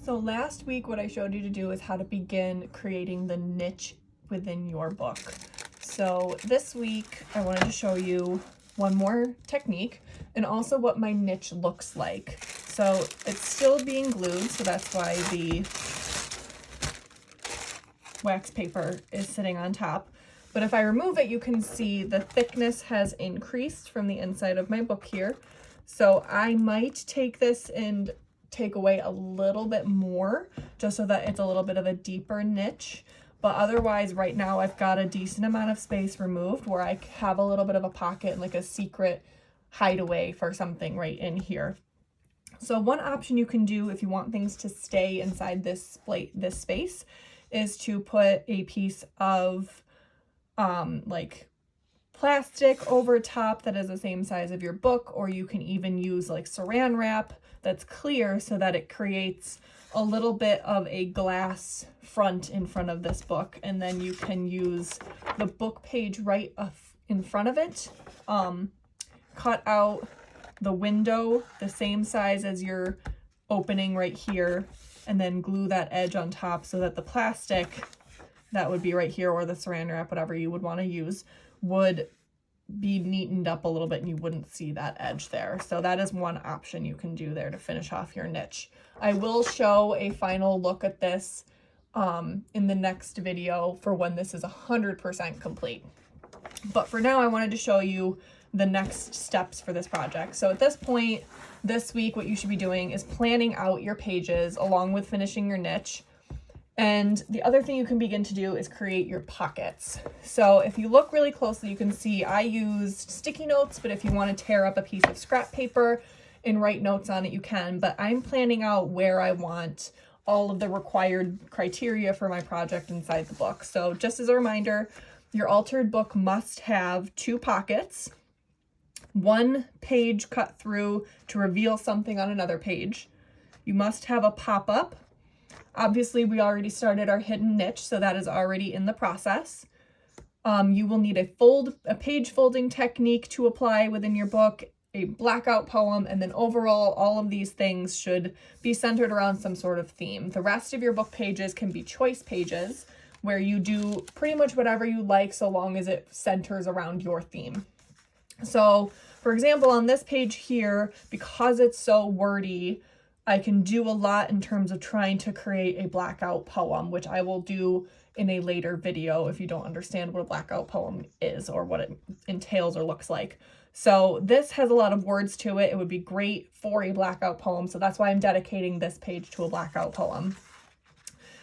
So last week what I showed you to do is how to begin creating the niche within your book. So this week I wanted to show you one more technique and also what my niche looks like. So it's still being glued, so that's why the wax paper is sitting on top. But if I remove it, you can see the thickness has increased from the inside of my book here. So I might take this and take away a little bit more just so that it's a little bit of a deeper niche. But otherwise, right now I've got a decent amount of space removed where I have a little bit of a pocket and like a secret hideaway for something right in here. So one option you can do if you want things to stay inside this space is to put a piece of like plastic over top that is the same size of your book, or you can even use like saran wrap that's clear so that it creates a little bit of a glass front in front of this book, and then you can use the book page right in front of it, cut out the window the same size as your opening right here, and then glue that edge on top so that the plastic that would be right here, or the saran wrap, whatever you would want to use, would be neatened up a little bit and you wouldn't see that edge there. So that is one option you can do there to finish off your niche. I will show a final look at this in the next video for when this is 100% complete. But for now, I wanted to show you the next steps for this project. So at this point, this week, what you should be doing is planning out your pages along with finishing your niche. And the other thing you can begin to do is create your pockets. So if you look really closely, you can see I used sticky notes, but if you want to tear up a piece of scrap paper and write notes on it, you can. But I'm planning out where I want all of the required criteria for my project inside the book. So just as a reminder, your altered book must have 2 pockets, 1 page cut through to reveal something on another page. You must have a pop-up. Obviously, we already started our hidden niche, so that is already in the process. You will need a page folding technique to apply within your book, a blackout poem, and then overall, all of these things should be centered around some sort of theme. The rest of your book pages can be choice pages, where you do pretty much whatever you like so long as it centers around your theme. So, for example, on this page here, because it's so wordy, I can do a lot in terms of trying to create a blackout poem, which I will do in a later video if you don't understand what a blackout poem is or what it entails or looks like. So this has a lot of words to it. It would be great for a blackout poem, so that's why I'm dedicating this page to a blackout poem.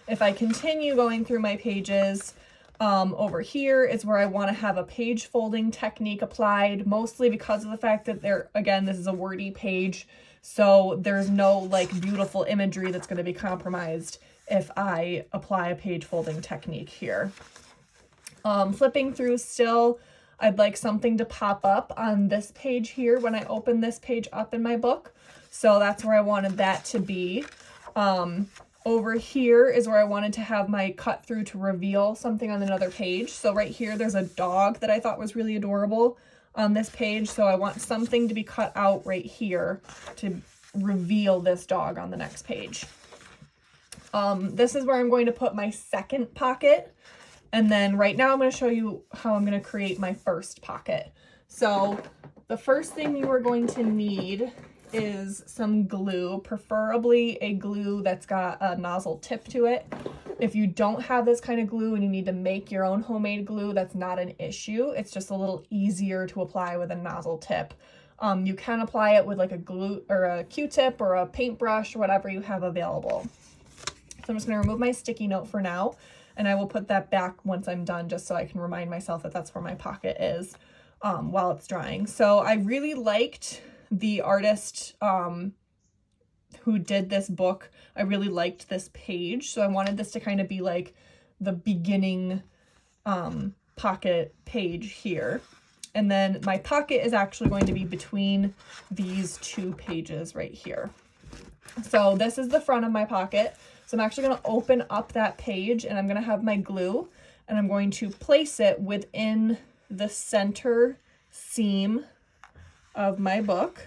If I continue going through my pages, over here is where I want to have a page folding technique applied, mostly because of the fact that this is a wordy page. So there's no like beautiful imagery that's going to be compromised if I apply a page folding technique here. Flipping through still, I'd like something to pop up on this page here when I open this page up in my book. So that's where I wanted that to be. Over here is where I wanted to have my cut through to reveal something on another page. So right here, there's a dog that I thought was really adorable on this page. So I want something to be cut out right here to reveal this dog on the next page. This is where I'm going to put my second pocket. And then right now I'm going to show you how I'm going to create my first pocket. So the first thing you are going to need is some glue, preferably a glue that's got a nozzle tip to it. If you don't have this kind of glue and you need to make your own homemade glue, that's not an issue. It's just a little easier to apply with a nozzle tip. You can apply it with like a glue or a Q-tip or a paintbrush or whatever you have available. So I'm just going to remove my sticky note for now, and I will put that back once I'm done just so I can remind myself that that's where my pocket is while it's drying. So I really liked the artist who did this book. I really liked this page, so I wanted this to kind of be like the beginning pocket page here. And then my pocket is actually going to be between these 2 pages right here. So this is the front of my pocket. So I'm actually going to open up that page and I'm going to have my glue and I'm going to place it within the center seam of my book.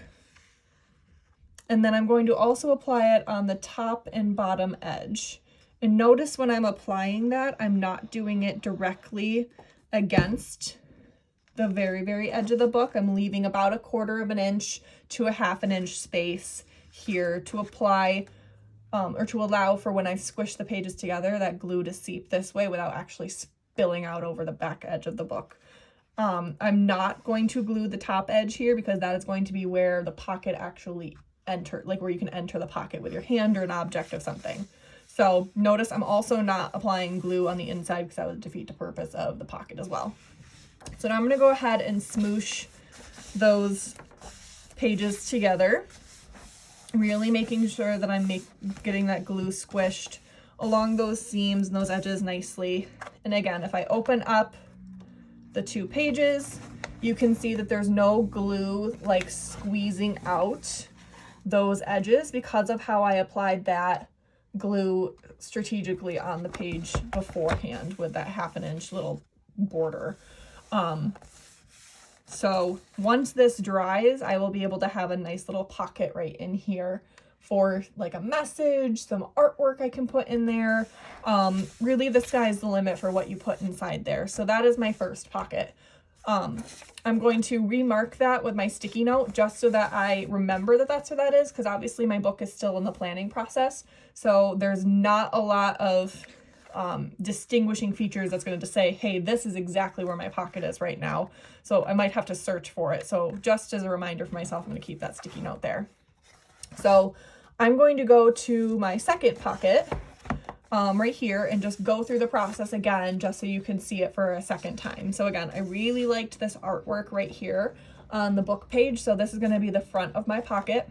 And then I'm going to also apply it on the top and bottom edge. And notice when I'm applying that, I'm not doing it directly against the very, very edge of the book. I'm leaving about 1/4 of an inch to 1/2 an inch space here to apply or to allow for when I squish the pages together, that glue to seep this way without actually spilling out over the back edge of the book. I'm not going to glue the top edge here because that is going to be where the pocket actually like where you can enter the pocket with your hand or an object of something. So notice I'm also not applying glue on the inside because that would defeat the purpose of the pocket as well. So now I'm going to go ahead and smoosh those pages together, really making sure that I'm getting that glue squished along those seams and those edges nicely. And again, if I open up the 2 pages, you can see that there's no glue like squeezing out those edges because of how I applied that glue strategically on the page beforehand with that 1/2 an inch little border. So once this dries, I will be able to have a nice little pocket right in here for like a message, some artwork I can put in there. Really the sky's the limit for what you put inside there. So that is my first pocket. I'm going to remark that with my sticky note just so that I remember that that's what that is, because obviously my book is still in the planning process. So there's not a lot of distinguishing features that's going to say, hey, this is exactly where my pocket is right now. So I might have to search for it. So just as a reminder for myself, I'm going to keep that sticky note there. So I'm going to go to my second pocket right here and just go through the process again, just so you can see it for a second time. So again, I really liked this artwork right here on the book page. So this is going to be the front of my pocket.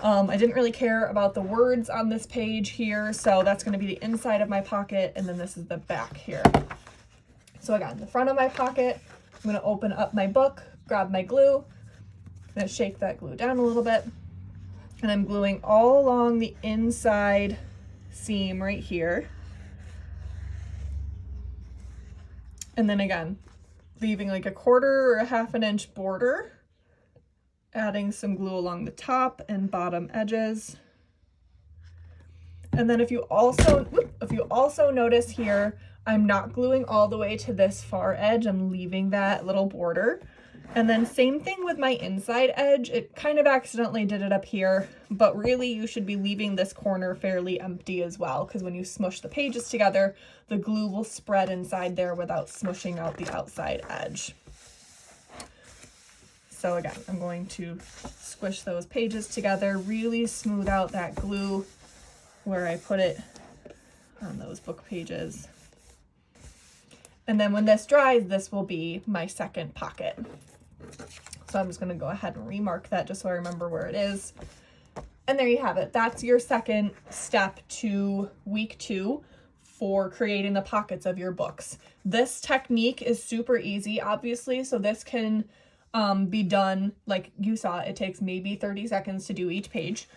I didn't really care about the words on this page here, so that's going to be the inside of my pocket, and then this is the back here. So again, the front of my pocket, I'm going to open up my book, grab my glue, I'm going to shake that glue down a little bit, and I'm gluing all along the inside seam right here. And then again, leaving like 1/4 or 1/2 an inch border, adding some glue along the top and bottom edges. And then if you also notice here, I'm not gluing all the way to this far edge. I'm leaving that little border. And then same thing with my inside edge. It kind of accidentally did it up here, but really you should be leaving this corner fairly empty as well, because when you smush the pages together, the glue will spread inside there without smushing out the outside edge. So again, I'm going to squish those pages together, really smooth out that glue where I put it on those book pages. And then when this dries, this will be my second pocket. So I'm just going to go ahead and remark that just so I remember where it is. And there you have it. That's your second step to week 2 for creating the pockets of your books. This technique is super easy, obviously, so this can be done like you saw. It takes maybe 30 seconds to do each page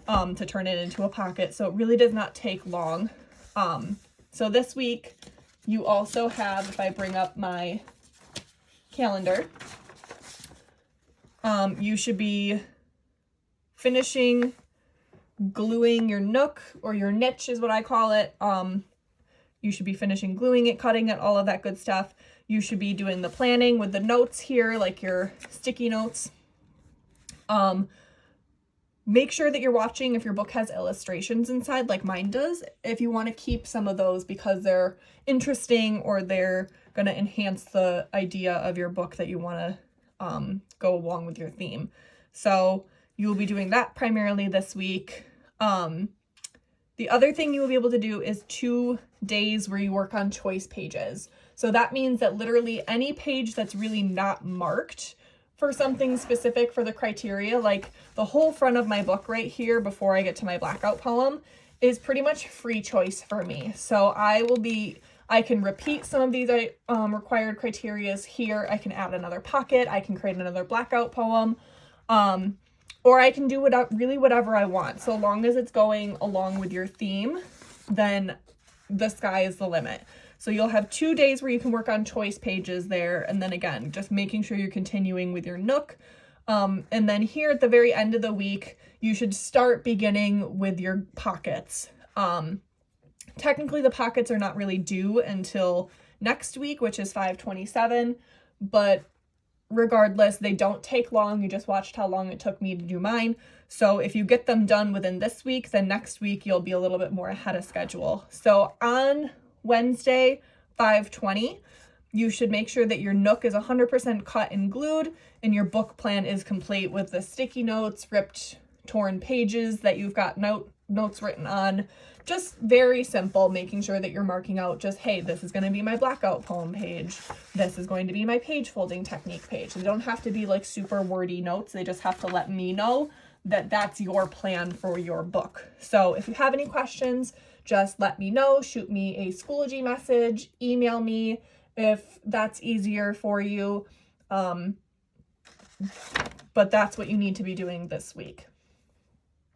to turn it into a pocket, so it really does not take long. So this week you also have, if I bring up my calendar, you should be finishing gluing your nook, or your niche is what I call it. You should be finishing gluing it, cutting it, all of that good stuff. You should be doing the planning with the notes here, like your sticky notes. Make sure that you're watching if your book has illustrations inside, like mine does, if you want to keep some of those because they're interesting or they're going to enhance the idea of your book that you want to go along with your theme. So you will be doing that primarily this week. The other thing you will be able to do is 2 days where you work on choice pages. So that means that literally any page that's really not marked for something specific for the criteria, like the whole front of my book right here before I get to my blackout poem, is pretty much free choice for me. So I can repeat some of these required criterias here. I can add another pocket. I can create another blackout poem. Or I can do whatever I want. So long as it's going along with your theme, then the sky is the limit. So you'll have 2 days where you can work on choice pages there. And then again, just making sure you're continuing with your nook And then here at the very end of the week, you should start beginning with your pockets. Technically the pockets are not really due until next week, which is 5/27, but regardless, they don't take long. You just watched how long it took me to do mine. So if you get them done within this week, then next week you'll be a little bit more ahead of schedule. So on Wednesday, 5/20, you should make sure that your Nook is 100% cut and glued and your book plan is complete with the sticky notes, ripped, torn pages that you've got notes written on. Just very simple, making sure that you're marking out just, hey, this is going to be my blackout poem page. This is going to be my page folding technique page. They don't have to be like super wordy notes. They just have to let me know that that's your plan for your book. So if you have any questions, just let me know. Shoot me a Schoology message, email me if that's easier for you. But that's what you need to be doing this week.